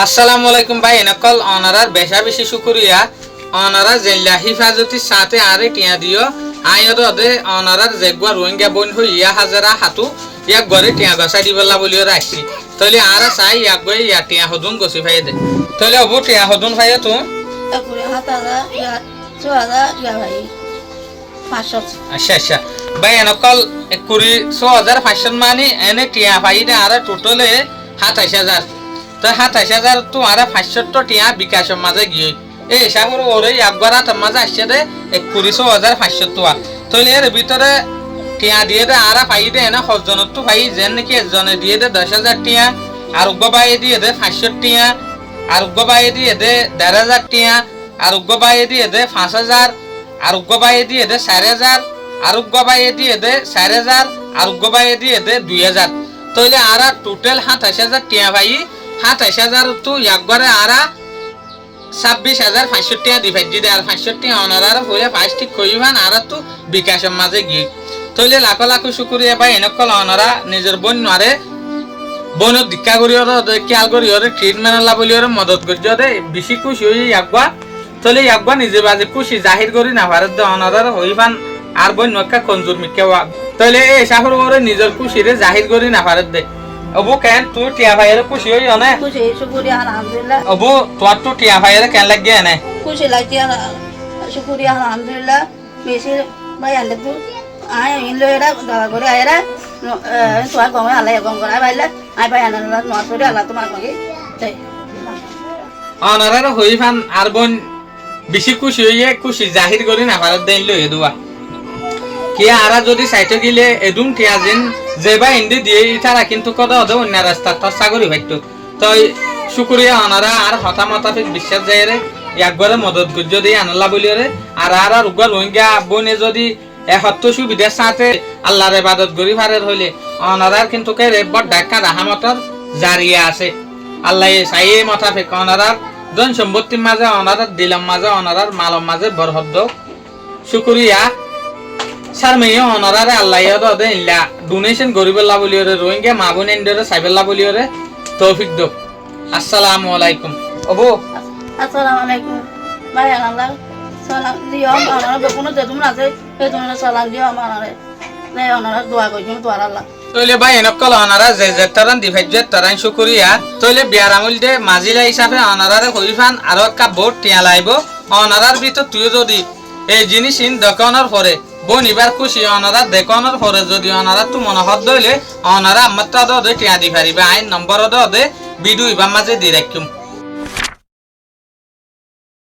আসসালামু আলাইকুম ভাই নকল অনারার বেশা বেশি শুকরিয়া অনারা জেলা হিফাজতির সাথে আরে টিয়া দিও আয়দ দে অনারার জেগwa রোহিঙ্গা বন হইয়া হাজারা হাতু ইয়াক গরে টিয়া গসা দিবলা বলিও রাখছি তলে আরা চাই ইয়াক গই ইয়া টিয়া হদুন গসি ভাই দে তলে অবু টিয়া হদুন ভাই তো একুরে হাতারা ইয়া সোয়ারা ইয়া ভাই 500 আচ্ছা ভাই নকল একুরি 6500 মানে এনে টিয়া ভাই দে আরা টোটালে 27000 তো 27000 তো আরা 500 টিয়া বিকাশের মাঝে গিয়ে এই সাগর ওরে একবারা তার মাঝে আসছে দে 21500 টাকা তাহলে এর ভিতরে টিয়া দিয়ে দে আরা পাই দে না হজনত তো ভাই যেন নাকি একজনে দিয়ে দে 10000 টিয়া আর উগবাই দিয়ে দে 500 টিয়া আর উগবাই দিয়ে দে 15000 টিয়া আর উগবাই দিয়ে দে 5000 আর উগবাই দিয়ে দে 4000 আর উগবাই দিয়ে দে 4000 আর উগবাই দিয়ে দে 2000 তাহলে আরা টোটাল 27000 টিয়া ভাই 27000 তো একবারে আরা 26500 টাকা দিবাই দিদে আর 500 টাকা অনারার হইলে পাঁচ ঠিক কইবান আর তো বিকাশের মাঝে গিয়ে তইলে লাখ লাখ শুকরিয়া ভাই এনেকল অনারা নিজের বোন নারে বোন দীক্ষা করিও খেয়াল করিও ট্রিটমেন্ট লা বলিও মদত করিও দে বেশি খুশি হই একবা তইলে একবা নিজে বাজে খুশি জাহির করি না ভারত দে অনারার হইবান আর বোন নকা কঞ্জুর মিকেওয়া তইলে এই সাহর ওরে নিজের খুশিরে জাহির করি না ভারত দে অবু কেন তুই টিয়া ভাইয়ের খুশি হই না খুশি শুকরিয়া আলহামদুলিল্লাহ অবু তোর তো টিয়া ভাইয়ের কেন লাগে না খুশি লাগছে শুকরিয়া আলহামদুলিল্লাহ বেশি ভাই আলে তো আয় ইনলো এরা দাওয়া করে আয়রা তোর গমে আলাই গম করে ভাইলে আই ভাই আনালা নসরে আলা তোমার কই তাই অনারার হইফান আর বোন বেশি খুশি হইয়ে খুশি জাহির করি না ভারত দেন লই দুয়া কি আরা যদি সাইতে গিলে এদুম টিয়া জিন যেবা ইন্দি দিয়ে ইতারা কিন্তু কত হদে অন্য রাস্তা তসা করি ভাইতো তাই শুকরিয়া অনারা আর হতামতাফিক বিশ্বাস যায় রে একবারে মদত গুজ যদি আনলা বলি রে আর আর রুগা রোহিঙ্গা বনে যদি এহত্ত সুবিধার সাথে আল্লাহর ইবাদত করি পারে হইলে অনারার কিন্তু কে রে বড় ঢাকা রাহমতর জারিয়া আছে আল্লাহ সাই মতাফিক অনারার ধন সম্পত্তির মাঝে অনারার দিলাম মাঝে অনারার মালম মাঝে বরহদ্দ শুকরিয়া স্যার মেয়ে অনারারে আল্লাহ দে ইল্লা ডোনেশন গরিবেল্লা বলিওরে রোহিঙ্গা মা বোন এন্ডরে সাইবেল্লা বলিওরে তৌফিক দো আসসালামু আলাইকুম ওবো আসসালামু আলাইকুম ভাই আল্লাহ সালাম দিও আমার বেকুনো তে তোমরা আছে এই তোমরা সালাম দিও আমারে নে ওনারা দোয়া কইছো তো আল্লাহ তইলে ভাই এনেকল অনারা যে তারান দিভাজ্য তারান শুকরিয়া তইলে বিয়ার আমল দে মাজিলা হিসাবে অনারারে হইফান আর একটা ভোট টিয়া লাইব অনারার ভিতর তুই যদি এই জিনিস ইন দোকানের পরে বোন এবার খুশি অনারা দেখানোর পরে যদি অনারা তো মনোহর দইলে অনারা আমার তো টিয়া দি পারিবে আইন নম্বর দে ভিডিও এবার মাঝে দিয়ে রাখুম।